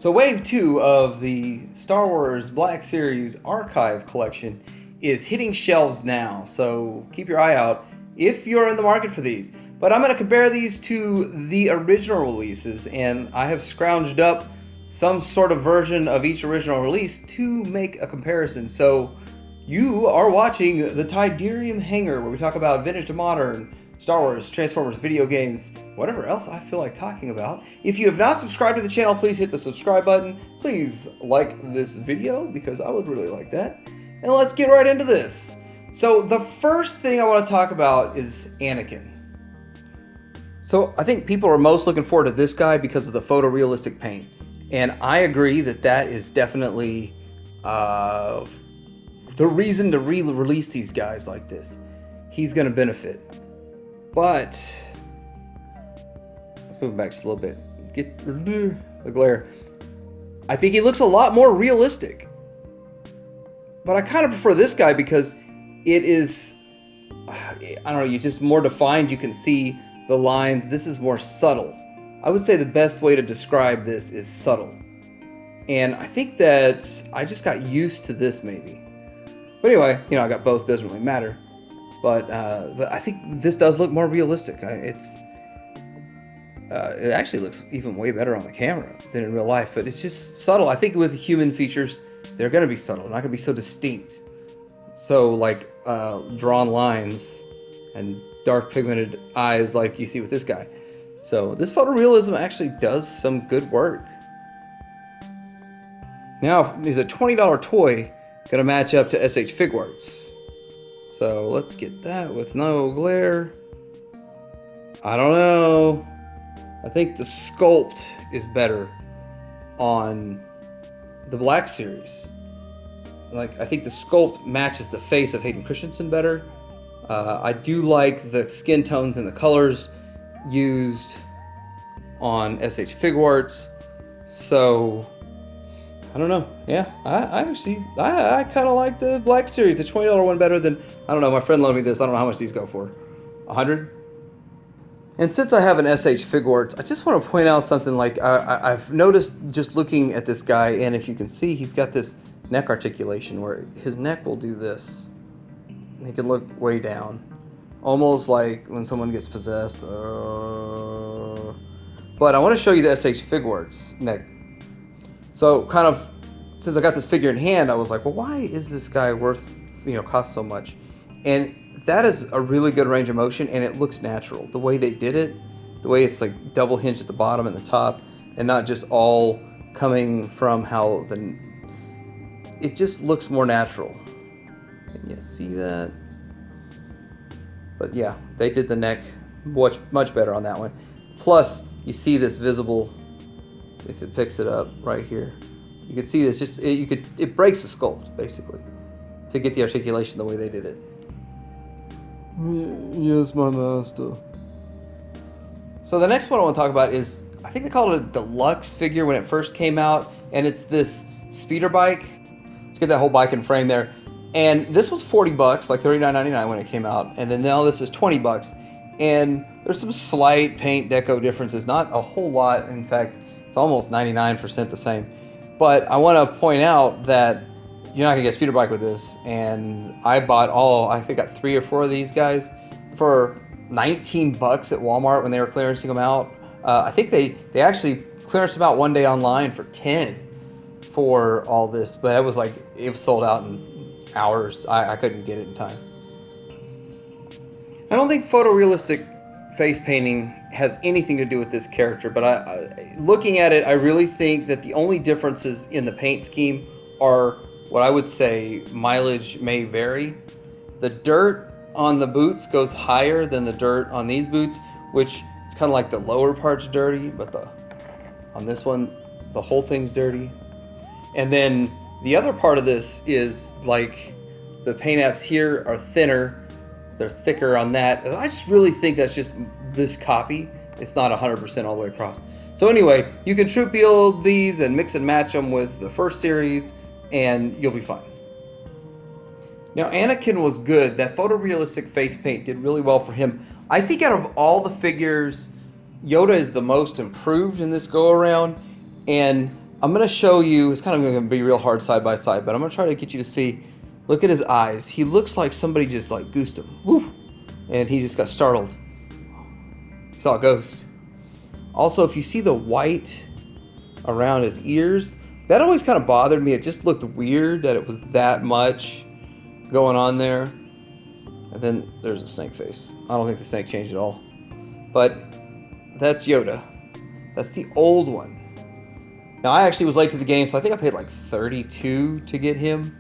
So Wave 2 of the Star Wars Black Series Archive Collection is hitting shelves now, so keep your eye out if you're in the market for these. But I'm going to compare these to the original releases, and I have scrounged up some sort of version of each original release to make a comparison. So you are watching the Tidarium Hangar, where we talk about vintage to modern, Star Wars, Transformers, video games, whatever else I feel like talking about. If you have not subscribed to the channel, please hit the subscribe button. Please like this video because I would really like that. And let's get right into this. So the first thing I want to talk about is Anakin. So I think people are most looking forward to this guy because of the photorealistic paint. And I agree that that is definitely the reason to re-release these guys like this. He's going to benefit. But let's move back just a little bit. Get the glare. I think he looks a lot more realistic. But I kind of prefer this guy because it is, I don't know, you just more defined. You can see the lines. This is more subtle. I would say the best way to describe this is subtle. And I think that I just got used to this maybe. But anyway, you know, I got both. Doesn't really matter. But I think this does look more realistic. It actually looks even way better on the camera than in real life. But it's just subtle. I think with human features, they're going to be subtle. They're not going to be so distinct. So like drawn lines and dark pigmented eyes like you see with this guy. So this photorealism actually does some good work. Now, is a $20 toy going to match up to SH Figuarts? So let's get that with no glare. I don't know. I think the sculpt is better on the Black Series. Like, I think the sculpt matches the face of Hayden Christensen better. I do like the skin tones and the colors used on SH Figuarts. So I don't know. Yeah, I actually kind of like the Black Series, the $20 one better than, I don't know, my friend loaned me this. I don't know how much these go for. 100? And since I have an SH Figuarts, I just want to point out something like I've noticed just looking at this guy, and if you can see, he's got this neck articulation where his neck will do this. He can look way down. Almost like when someone gets possessed. But I want to show you the SH Figuarts neck. So kind of, since I got this figure in hand, I was like, well, why is this guy worth, cost so much? And that is a really good range of motion, and it looks natural. The way they did it, the way it's like double hinged at the bottom and the top, and not just all coming from how it just looks more natural. Can you see that? But yeah, they did the neck much better on that one. Plus, you see this visible, if it picks it up right here, you can see this. It breaks the sculpt basically to get the articulation the way they did it. Yes, my master. So the next one I want to talk about is, I think they called it a deluxe figure when it first came out, and it's this speeder bike. Let's get that whole bike and frame there. And this was $40, like $39.99 when it came out, and then now this is $20. And there's some slight paint deco differences, not a whole lot. In fact, it's almost 99% the same. But I want to point out that you're not gonna get a speeder bike with this. And I bought I think I got 3 or 4 of these guys for $19 at Walmart when they were clearancing them out. I think they actually clearanced them out one day online for $10 for all this, but it was sold out in hours. I couldn't get it in time. I don't think photorealistic face painting has anything to do with this character, but looking at it, I really think that the only differences in the paint scheme are what I would say mileage may vary. The dirt on the boots goes higher than the dirt on these boots, which it's kind of like the lower part's dirty, but on this one, the whole thing's dirty. And then the other part of this is like the paint apps here are thinner. They're thicker on that. I just really think that's just this copy. It's not 100% all the way across. So anyway, you can troop build these and mix and match them with the first series, and you'll be fine. Now, Anakin was good. That photorealistic face paint did really well for him. I think out of all the figures, Yoda is the most improved in this go-around, and I'm going to show you, it's kind of going to be real hard side by side, but I'm going to try to get you to see, look at his eyes. He looks like somebody just like goosed him. Woo! And he just got startled. He saw a ghost. Also, if you see the white around his ears, that always kind of bothered me. It just looked weird that it was that much going on there. And then there's a snake face. I don't think the snake changed at all. But that's Yoda. That's the old one. Now, I actually was late to the game, so I think I paid like $32 to get him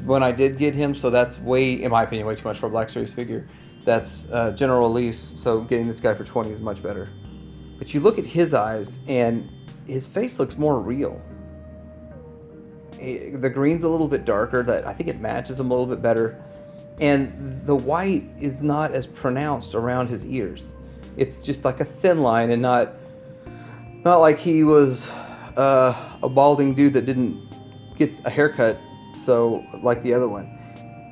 when I did get him. So that's way, in my opinion, way too much for a Black Series figure. That's general release, so getting this guy for $20 is much better. But you look at his eyes, and his face looks more real. The green's a little bit darker. That I think it matches him a little bit better. And the white is not as pronounced around his ears. It's just like a thin line, and not like he was a balding dude that didn't get a haircut, so like the other one.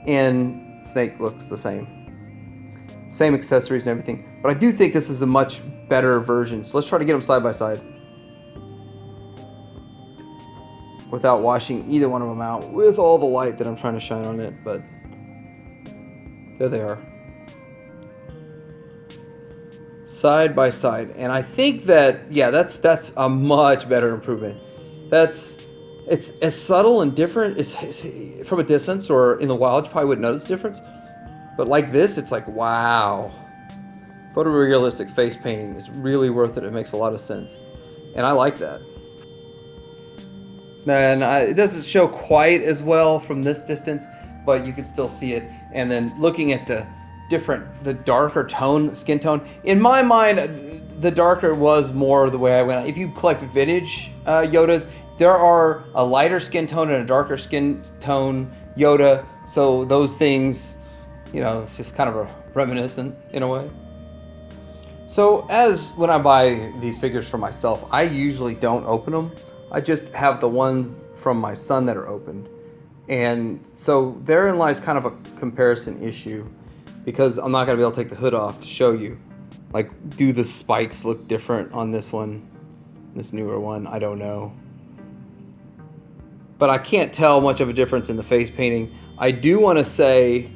And Snake looks the same. Same accessories and everything. But I do think this is a much better version. So let's try to get them side by side without washing either one of them out with all the light that I'm trying to shine on it. But there they are. Side by side. And I think that, yeah, that's a much better improvement. It's as subtle and different as from a distance, or in the wild you probably wouldn't notice the difference. But like this, it's like, wow. Photorealistic face painting is really worth it. It makes a lot of sense. And I like that. And it doesn't show quite as well from this distance, but you can still see it. And then looking at the darker tone, skin tone. In my mind, the darker was more the way I went. If you collect vintage Yodas, there are a lighter skin tone and a darker skin tone Yoda. So those things, you know, it's just kind of a reminiscent in a way. So when I buy these figures for myself, I usually don't open them. I just have the ones from my son that are opened. And so therein lies kind of a comparison issue, because I'm not going to be able to take the hood off to show you. Like, do the spikes look different on this one, this newer one? I don't know. But I can't tell much of a difference in the face painting. I do want to say,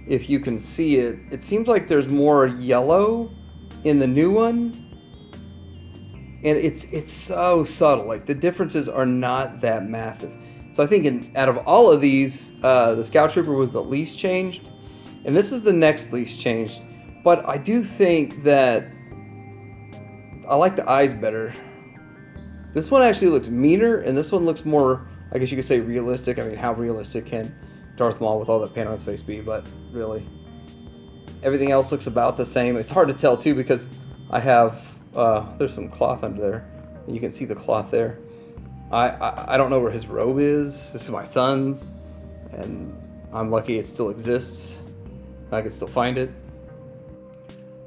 if you can see it, it seems like there's more yellow in the new one. And it's so subtle. Like, the differences are not that massive. So I think out of all of these, the Scout Trooper was the least changed. And this is the next least changed. But I do think that I like the eyes better. This one actually looks meaner, and this one looks more, I guess you could say, realistic. I mean, how realistic can Darth Maul with all that paint on his face be? But really, everything else looks about the same. It's hard to tell too, because I have there's some cloth under there, and you can see the cloth there. I don't know where his robe is. This is my son's, and I'm lucky it still exists. I can still find it.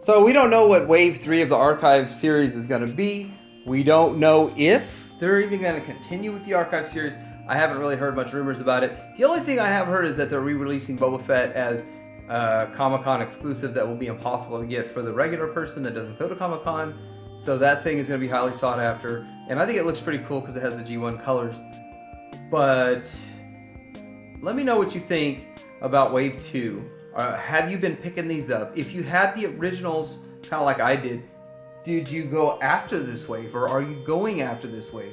So we don't know what Wave 3 of the Archive series is going to be. We don't know if they're even going to continue with the Archive series. I haven't really heard much rumors about it. The only thing I have heard is that they're re-releasing Boba Fett as Comic-Con exclusive that will be impossible to get for the regular person that doesn't go to Comic-Con. So that thing is going to be highly sought after. And I think it looks pretty cool because it has the G1 colors. But let me know what you think about Wave 2. Have you been picking these up? If you had the originals, kind of like I did you go after this wave, or are you going after this wave?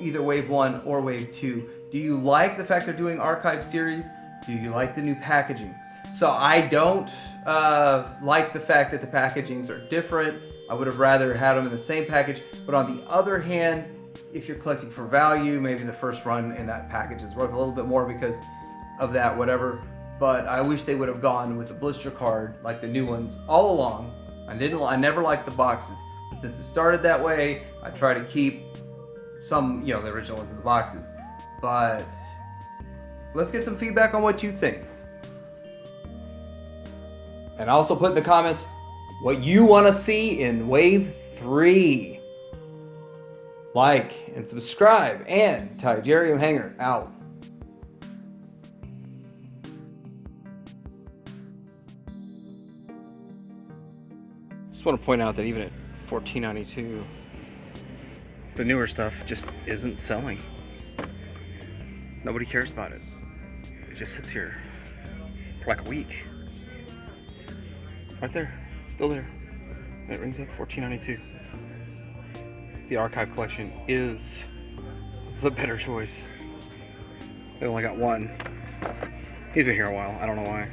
Either Wave 1 or Wave 2. Do you like the fact they're doing Archive series? Do you like the new packaging? So I don't like the fact that the packagings are different. I would have rather had them in the same package. But on the other hand, if you're collecting for value, maybe the first run in that package is worth a little bit more because of that, whatever. But I wish they would have gone with the blister card like the new ones all along. I never liked the boxes, but since it started that way, I try to keep some, the original ones in the boxes. But let's get some feedback on what you think. And also put in the comments what you want to see in Wave 3. Like and subscribe, and Tigerium Hanger out. Just want to point out that even at $14.92, The newer stuff just isn't selling. Nobody cares about it. It just sits here for like a week. Right there, still there. And it rings up $14.92. The archive collection is the better choice. They only got one. He's been here a while. I don't know why.